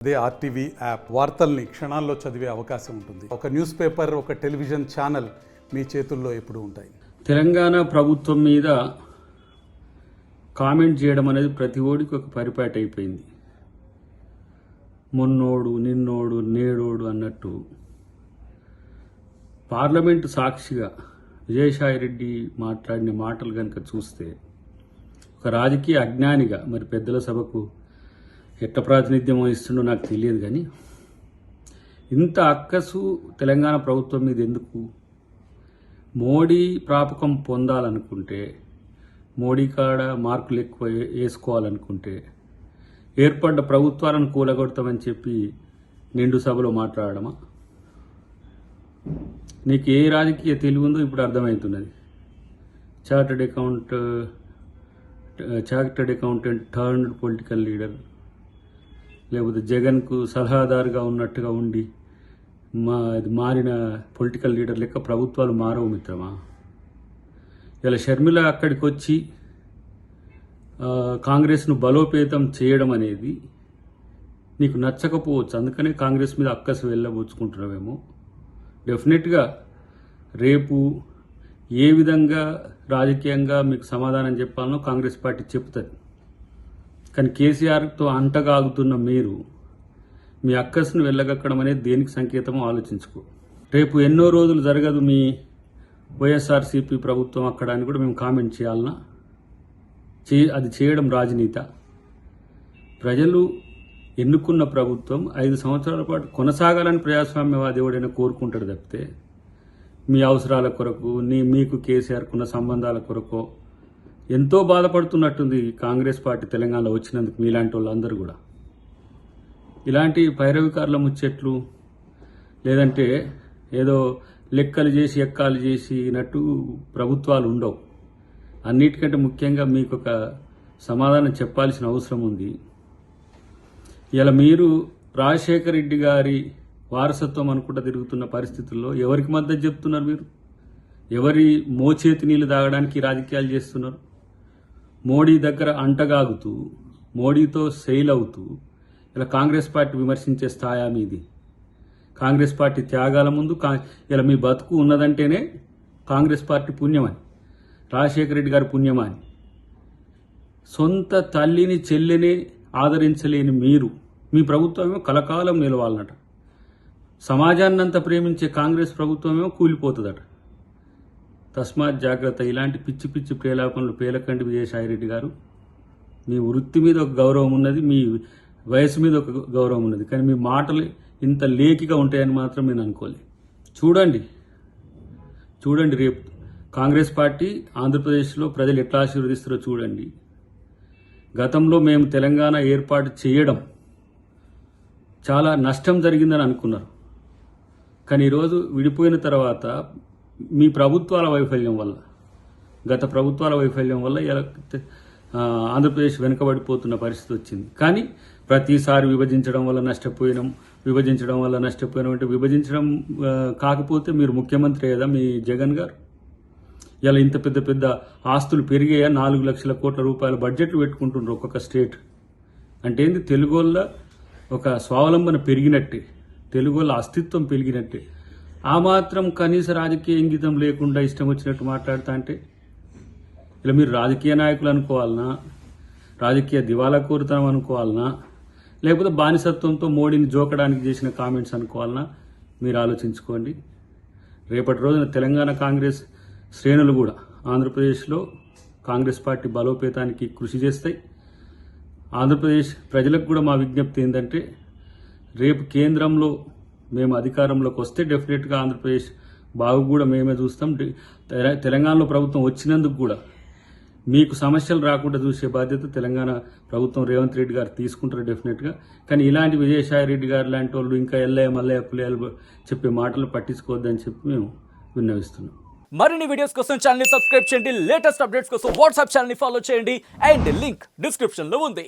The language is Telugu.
అదే ఆర్టీవీ యాప్ వార్తల్ని క్షణాల్లో చదివే అవకాశం ఉంటుంది. ఒక న్యూస్ పేపర్, ఒక టెలివిజన్ ఛానల్ మీ చేతుల్లో ఎప్పుడూ ఉంటాయి. తెలంగాణ ప్రభుత్వం మీద కామెంట్ చేయడం అనేది ప్రతి ఓడికి ఒక పరిపాటి అయిపోయింది. మొన్నోడు, నిన్నోడు, నేడోడు అన్నట్టు పార్లమెంటు సాక్షిగా విజయసాయిరెడ్డి మాట్లాడిన మాటలు కనుక చూస్తే ఒక రాజకీయ అజ్ఞానిగా, మరి పెద్దల సభకు ఎట్ట ప్రాతినిధ్యం వహిస్తుండో నాకు తెలియదు, కానీ ఇంత అక్కసు తెలంగాణ ప్రభుత్వం మీద ఎందుకు? మోడీ ప్రాపకం పొందాలనుకుంటే, మోడీ కాడ మార్కులు ఎక్కువ వేసుకోవాలనుకుంటే ఏర్పడ్డ ప్రభుత్వాలను కూలగొడతామని చెప్పి నిండు సభలో మాట్లాడమా? నీకు ఏ రాజకీయ తెలివి ఉందో ఇప్పుడు అర్థమవుతున్నది. Chartered accountant turned political leader, లేకపోతే జగన్కు సలహాదారుగా ఉన్నట్టుగా ఉండి మారిన పొలిటికల్ లీడర్ లెక్క ప్రభుత్వాలు మారవు మిత్రమా. ఇలా షర్మిల అక్కడికి వచ్చి కాంగ్రెస్ను బలోపేతం చేయడం అనేది నీకు నచ్చకపోవచ్చు, అందుకనే కాంగ్రెస్ మీద అక్కసు వెళ్ళబుచ్చుకుంటున్నావేమో. డెఫినెట్గా రేపు ఏ విధంగా రాజకీయంగా మీకు సమాధానం చెప్పాలనో కాంగ్రెస్ పార్టీ చెప్తుంది. కానీ కేసీఆర్తో అంటగాగుతున్న మీరు మీ అక్కసును వెళ్ళగక్కడం అనేది దేనికి సంకేతమో ఆలోచించుకో. రేపు ఎన్నో రోజులు జరగదు మీ వైఎస్ఆర్సీపీ ప్రభుత్వం అక్కడ అని కూడా మేము కామెంట్ చేయాలన్నా? అది చేయడం రాజనీత? ప్రజలు ఎన్నుకున్న ప్రభుత్వం 5 సంవత్సరాల పాటు కొనసాగాలని ప్రజాస్వామ్యవాది ఎవడైనా కోరుకుంటాడు తప్పితే మీ అవసరాల కొరకు, మీకు కేసీఆర్కున్న సంబంధాల కొరకు ఎంతో బాధపడుతున్నట్టుంది కాంగ్రెస్ పార్టీ తెలంగాణలో వచ్చినందుకు. మీలాంటి వాళ్ళందరూ కూడా ఇలాంటి పైరవికారుల ముచ్చట్లు, లేదంటే ఏదో లెక్కలు చేసి ఎక్కాలు చేసినట్టు ప్రభుత్వాలు ఉండవు. అన్నిటికంటే ముఖ్యంగా మీకు ఒక సమాధానం చెప్పాల్సిన అవసరం ఉంది. ఇలా మీరు రాజశేఖర రెడ్డి గారి వారసత్వం అనుకుంటా తిరుగుతున్న పరిస్థితుల్లో ఎవరికి మద్దతు చెప్తున్నారు? మీరు ఎవరి మోచేతి నీళ్లు తాగడానికి రాజకీయాలు చేస్తున్నారు? మోడీ దగ్గర అంటగాగుతూ, మోడీతో సెయిల్ అవుతూ ఇలా కాంగ్రెస్ పార్టీ విమర్శించే స్థాయా మీది? కాంగ్రెస్ పార్టీ త్యాగాల ముందు ఇలా మీ బతుకు ఉన్నదంటేనే కాంగ్రెస్ పార్టీ పుణ్యమని, రాజశేఖర రెడ్డి గారి పుణ్యమని. సొంత తల్లిని చెల్లెనే ఆదరించలేని మీరు, మీ ప్రభుత్వమేమో కలకాలం నిలవాలన్నట. సమాజాన్నంతా ప్రేమించే కాంగ్రెస్ ప్రభుత్వమేమో కూలిపోతుందట. తస్మాత్ జాగ్రత్త. ఇలాంటి పిచ్చి పిచ్చి ప్రేలాపనలు పేలకండి విజయసాయిరెడ్డి గారు. మీ వృత్తి మీద ఒక గౌరవం ఉన్నది, మీ వయసు మీద ఒక గౌరవం ఉన్నది, కానీ మీ మాటలు ఇంత లేకిగా ఉంటాయని మాత్రం నేను అనుకోలేదు. చూడండి రేపు కాంగ్రెస్ పార్టీ ఆంధ్రప్రదేశ్లో ప్రజలు ఎట్లా ఆశీర్వదిస్తారో చూడండి. గతంలో మేము తెలంగాణ ఏర్పాటు చేయడం చాలా నష్టం జరిగిందని అనుకున్నారు, కానీ ఈరోజు విడిపోయిన తర్వాత మీ ప్రభుత్వాల వైఫల్యం వల్ల, గత ప్రభుత్వాల వైఫల్యం వల్ల ఇలా ఆంధ్రప్రదేశ్ వెనుకబడిపోతున్న పరిస్థితి వచ్చింది. కానీ ప్రతిసారి విభజించడం వల్ల నష్టపోయినాం అంటే విభజించడం కాకపోతే మీరు ముఖ్యమంత్రి కదా మీ జగన్ గారు. ఇలా ఇంత పెద్ద పెద్ద ఆస్తులు పెరిగాయా? 4 లక్షల కోట్ల రూపాయల బడ్జెట్లు పెట్టుకుంటున్నారు ఒక్కొక్క స్టేట్. అంటే ఏంది? తెలుగోళ్ళ ఒక స్వావలంబన పెరిగినట్టే, తెలుగోళ్ళ అస్తిత్వం పెరిగినట్టే. ఆ మాత్రం కనీస రాజకీయ ఇంగితం లేకుండా ఇష్టం వచ్చినట్టు మాట్లాడుతా అంటే ఇలా మీరు రాజకీయ నాయకులు అనుకోవాలనా, రాజకీయ దివాలా కోరుతనం అనుకోవాలనా, లేకపోతే బానిసత్వంతో మోడీని జోకడానికి చేసిన కామెంట్స్ అనుకోవాలనా? మీరు ఆలోచించుకోండి. రేపటి రోజున తెలంగాణ కాంగ్రెస్ శ్రేణులు కూడా ఆంధ్రప్రదేశ్లో కాంగ్రెస్ పార్టీ బలోపేతానికి కృషి చేస్తాయి. ఆంధ్రప్రదేశ్ ప్రజలకు కూడా మా విజ్ఞప్తి ఏంటంటే, రేపు కేంద్రంలో మేము అధికారంలోకి వస్తే డెఫినెట్గా ఆంధ్రప్రదేశ్ బాగు కూడా మేమే చూస్తాం. తెలంగాణలో ప్రభుత్వం వచ్చినందుకు కూడా మీకు సమస్యలు రాకుండా చూసే బాధ్యత తెలంగాణ ప్రభుత్వం రేవంత్ రెడ్డి గారు తీసుకుంటారు డెఫినెట్గా. కానీ ఇలాంటి విజయసాయి రెడ్డి గారు లాంటి వాళ్ళు ఇంకా ఎల్లయ్య మల్లయ్య పుల్లయ్యలు చెప్పే మాటలు పట్టించుకోవద్దని చెప్పి మేము విన్నవిస్తున్నాం. మరిన్ని వీడియోస్ కోసం ఛానల్ ని సబ్స్క్రైబ్ చేయండి, లేటెస్ట్ అప్డేట్స్ కోసం వాట్సాప్ ఛానల్ ని ఫాలో చేయండి, అండ్ లింక్ డిస్క్రిప్షన్ లో ఉంది.